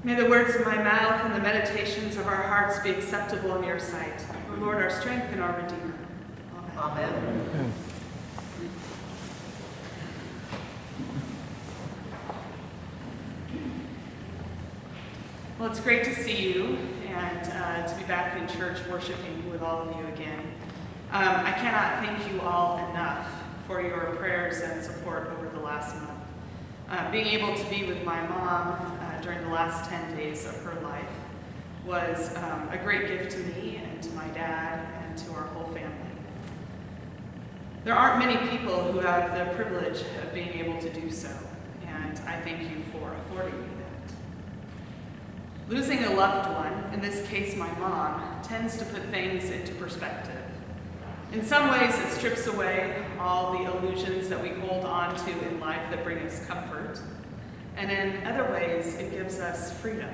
May the words of my mouth and the meditations of our hearts be acceptable in your sight, O Lord, our strength and our Redeemer. Amen. Amen. Well, it's great to see you and to be back in church worshiping with all of you again. I cannot thank you all enough for your prayers and support over the last month. Being able to be with my mom during the last 10 days of her life was a great gift to me and to my dad and to our whole family. There aren't many people who have the privilege of being able to do so, and I thank you for affording me that. Losing a loved one, in this case my mom, tends to put things into perspective. In some ways, it strips away all the illusions that we hold on to in life that bring us comfort. And in other ways, it gives us freedom.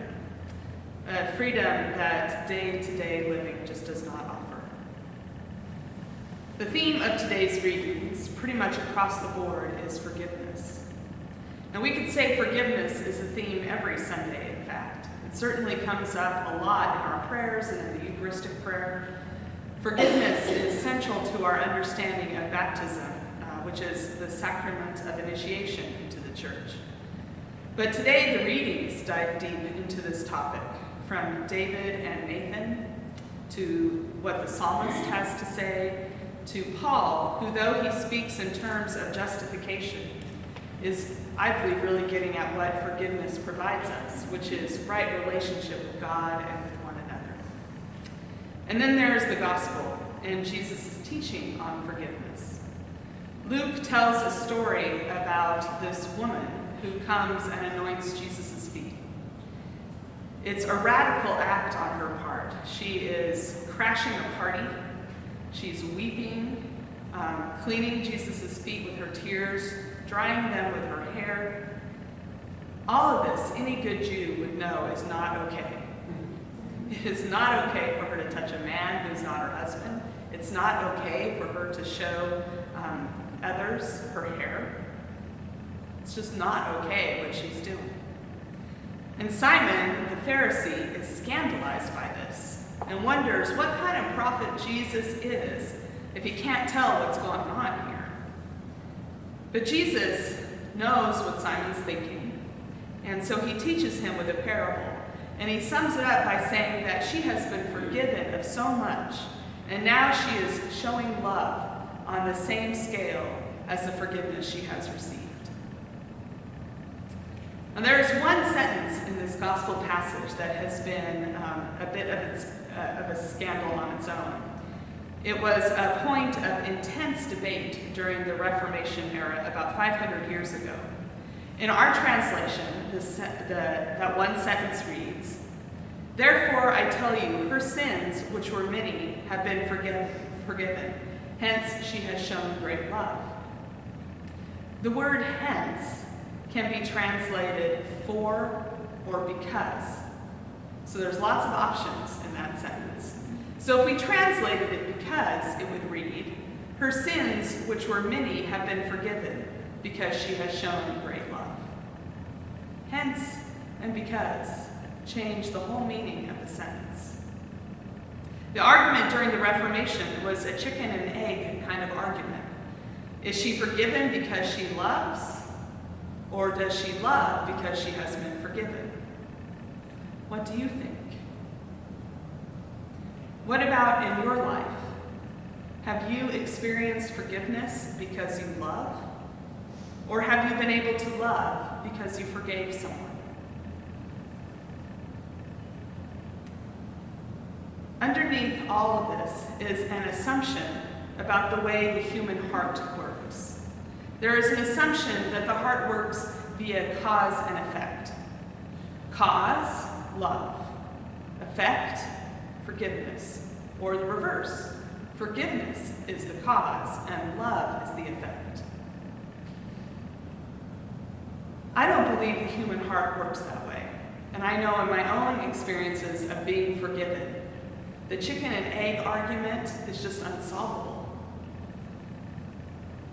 Freedom that day-to-day living just does not offer. The theme of today's readings, pretty much across the board, is forgiveness. And we could say forgiveness is a theme every Sunday, in fact. It certainly comes up a lot in our prayers and in the Eucharistic prayer. Forgiveness is central to our understanding of baptism, which is the sacrament of initiation into the church. But today the readings dive deep into this topic, from David and Nathan to what the psalmist has to say, to Paul, who though he speaks in terms of justification, is, I believe, really getting at what forgiveness provides us, which is right relationship with God and with one another. And then there's the gospel and Jesus' teaching on forgiveness. Luke tells a story about this woman who comes and anoints Jesus' feet. It's a radical act on her part. She is crashing a party. She's weeping, cleaning Jesus' feet with her tears, drying them with her hair. All of this, any good Jew would know, is not okay. It is not okay for her to touch a man who's not her husband. It's not okay for her to show others her hair. It's just not okay what she's doing. And Simon, the Pharisee, is scandalized by this and wonders what kind of prophet Jesus is if he can't tell what's going on here. But Jesus knows what Simon's thinking, and so he teaches him with a parable. And he sums it up by saying that she has been forgiven of so much, and now she is showing love on the same scale as the forgiveness she has received. And there is one sentence in this gospel passage that has been a bit of a scandal on its own. It was a point of intense debate during the Reformation era about 500 years ago. In our translation, that one sentence reads, "Therefore I tell you, her sins, which were many, have been forgiven. Hence she has shown great love." The word hence can be translated for or because. So there's lots of options in that sentence. So if we translated it because, it would read, "Her sins, which were many, have been forgiven because she has shown great love." Hence and because change the whole meaning of the sentence. The argument during the Reformation was a chicken and egg kind of argument. Is she forgiven because she loves? Or does she love because she has been forgiven? What do you think? What about in your life? Have you experienced forgiveness because you love? Or have you been able to love because you forgave someone? Underneath all of this is an assumption about the way the human heart works. There is an assumption that the heart works via cause and effect. Cause, love. Effect, forgiveness. Or the reverse. Forgiveness is the cause and love is the effect. I don't believe the human heart works that way. And I know in my own experiences of being forgiven, the chicken and egg argument is just unsolvable.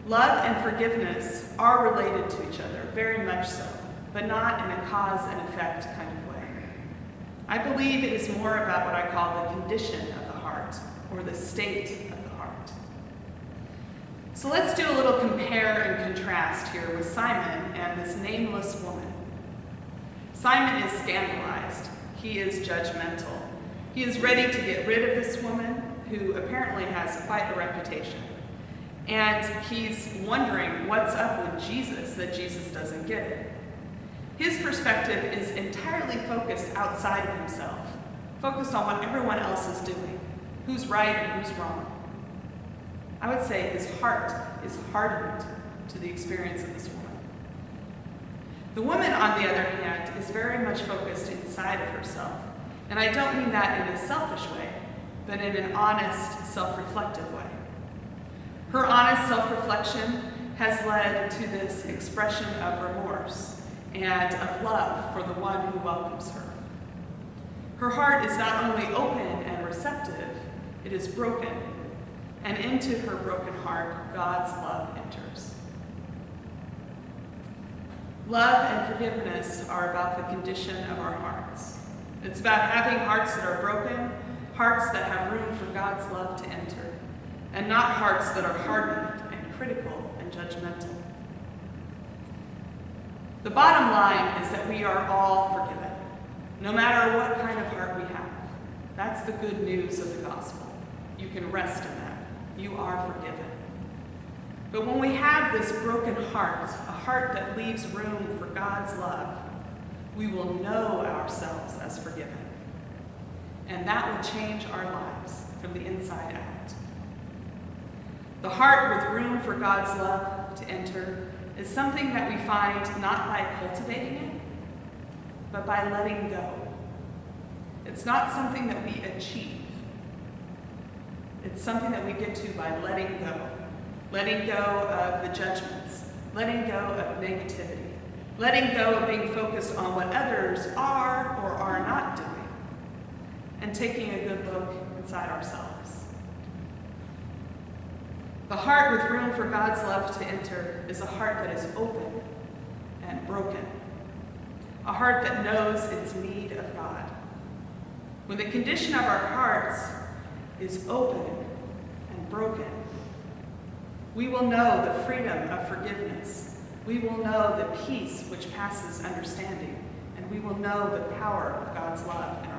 Love and forgiveness are related to each other, very much so, but not in a cause and effect kind of way. I believe it is more about what I call the condition of the heart, or the state of the heart. So let's do a little compare and contrast here with Simon and this nameless woman. Simon is scandalized. He is judgmental. He is ready to get rid of this woman who apparently has quite a reputation. And he's wondering what's up with Jesus that Jesus doesn't get it. His perspective is entirely focused outside of himself, focused on what everyone else is doing, who's right and who's wrong. I would say his heart is hardened to the experience of this woman. The woman, on the other hand, is very much focused inside of herself. And I don't mean that in a selfish way, but in an honest, self-reflective way. Her honest self-reflection has led to this expression of remorse and of love for the one who welcomes her. Her heart is not only open and receptive, it is broken. And into her broken heart, God's love enters. Love and forgiveness are about the condition of our hearts. It's about having hearts that are broken, hearts that have room for God's love to enter, and not hearts that are hardened and critical and judgmental. The bottom line is that we are all forgiven, no matter what kind of heart we have. That's the good news of the gospel. You can rest in that. You are forgiven. But when we have this broken heart, a heart that leaves room for God's love, we will know ourselves as forgiven. And that will change our lives from the inside out. The heart with room for God's love to enter is something that we find not by cultivating it, but by letting go. It's not something that we achieve. It's something that we get to by letting go. Letting go of the judgments, letting go of negativity, letting go of being focused on what others are or are not doing, and taking a good look inside ourselves. The heart with room for God's love to enter is a heart that is open and broken, a heart that knows its need of God. When the condition of our hearts is open and broken, we will know the freedom of forgiveness. We will know the peace which passes understanding, and we will know the power of God's love in